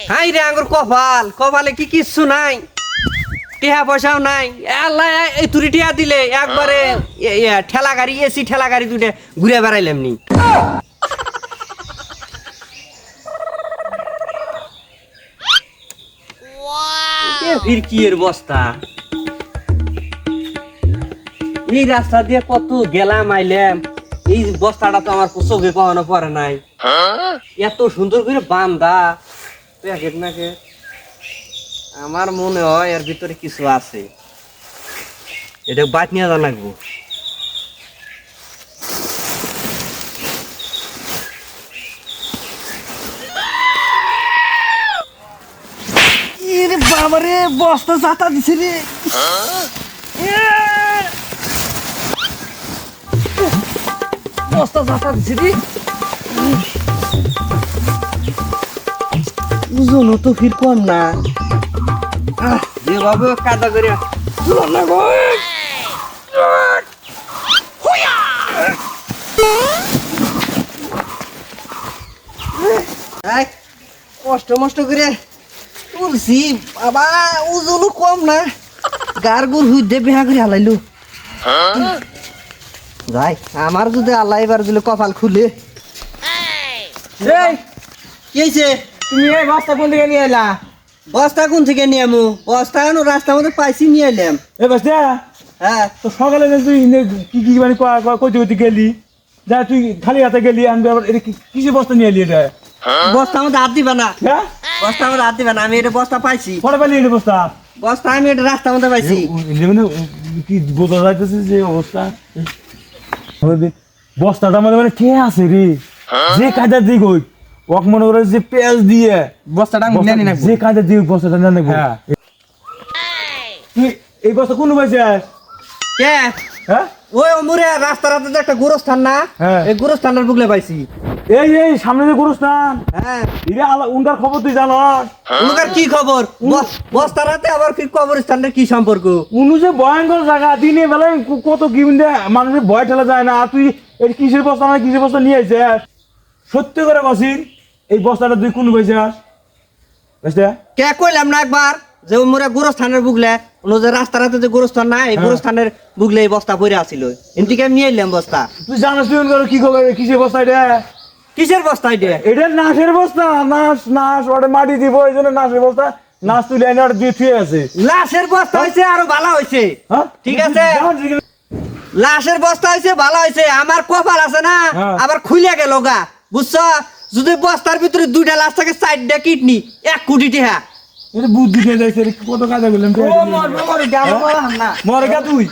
High রে আঙ্গুর কপাল কপালে কি কিচ্ছু নাই টিহা পয়সাও নাই আল্লাহ এই তুরি টিহা দিলে একবারে ঠেলা গাড়ি এসি ঠেলা গাড়ি দুটে ঘুরে বেড়াইলাম নি ফিরকির বস্তা এই রাস্তা দিয়ে কত গেলাম আইলাম এই বস্তাটা তো আমার চোখে কখনো পড়ে নাই এত সুন্দর করে বান্ধা প্যাকেট নাকে আমার মনে হয় এর ভিতরে কিছু আছে এটা বাদ নিয়ে যা লাগবো বাবারে বস্তা চাতা দিছে রে বস্তা চাতা দিছে রে বুঝলো তো ফির কম না যেভাবে কাদা করে না গো কষ্ট মষ্ট করে তুলছি বাবা ওজনও কম না গার গুর হুইদে বেহা করে হালাইলো যাই আমার যদি আল্লাহ এবার দিলে কপাল খুলে কি হয়েছে তুমি এই বস্তা কোন থেকে নিয়ে এলা? বস্তা কোন থেকে নিয়ে আমু বস্তা কেন রাস্তার মধ্যে পাইছি নিয়ে এলাম এ বস্তা হ্যাঁ তো সকালে যে তুই কি কি মানে কইতে কইতে গেলি যা তুই খালি হাতে গেলি আমি আবার এটা কিসের বস্তা নিয়ে এলি এটা? বস্তার মধ্যে হাত দিবা না হ্যাঁ বস্তার মধ্যে হাত দিবা না আমি এটা বস্তা পাইছি পরে পেলি এটা বস্তা বস্তা আমি এটা রাস্তার মধ্যে পাইছি মানে কি বোঝা যাইতেছে যে অবস্থা বস্তাটা মানে মানে কে আছে রে যে কায়দা দিক ওই ওক মনে করে যে পেঁয়াজ দিয়ে বস্তাটা আমি নিয়ে নিলাম যে কায়দা দিয়ে বস্তাটা নিয়ে নেবো তুই এই বস্তা কোন পাইছে কে হ্যাঁ ওই মোরে রাস্তার রাতে যে একটা গোরস্থান না হ্যাঁ। এই গোরস্থানের বুকলে পাইছি এই এই সামনে যে গুরুস্থান হ্যাঁ ইরে উনকার খবর তুই জানো উনকার কি খবর বস্তার রাতে আবার কি কবরস্থানের কি সম্পর্ক উনু যে ভয়ঙ্কর জায়গা দিনে বেলায় কত কি মানুষের ভয় ঠেলা যায় না আর তুই এই কিসের বস্তা মানে কিসের বস্তা নিয়ে আইছে সত্যি করে বসিন এই বস্তাটা তুই কোন পাইছিস বুঝতে কে কইলাম না একবার যে মোরে গোরস্থানের বুকলে যে রাস্তার রাতে যে গোরস্থান না এই গোরস্থানের বুকলে এই বস্তা পড়ে আসিল এমনিকে আমি নিয়ে এলাম বস্তা তুই জানিস তুই উনকার কি খবর কিসের বস্তা এটা কিসের বস্তা এটা এটা নাশের বস্তা নাশ নাশ ওটা মাটি দিব এই জন্য নাশের বস্তা নাশ তুলে এনে ওটা দিয়ে থুয়ে আছে লাশের বস্তা হয়েছে আরো ভালো হয়েছে হ্যাঁ ঠিক আছে লাশের বস্তা হয়েছে ভালো হয়েছে আমার কপাল আছে না হ্যাঁ। আবার খুলে গেল গা বুঝছো যদি বস্তার ভিতরে দুইটা লাশ থাকে 4টা কিডনি 1 কোটি টাকা এটা বুদ্ধি দিয়ে যাইছে কত কাজে বললাম মরে গা তুই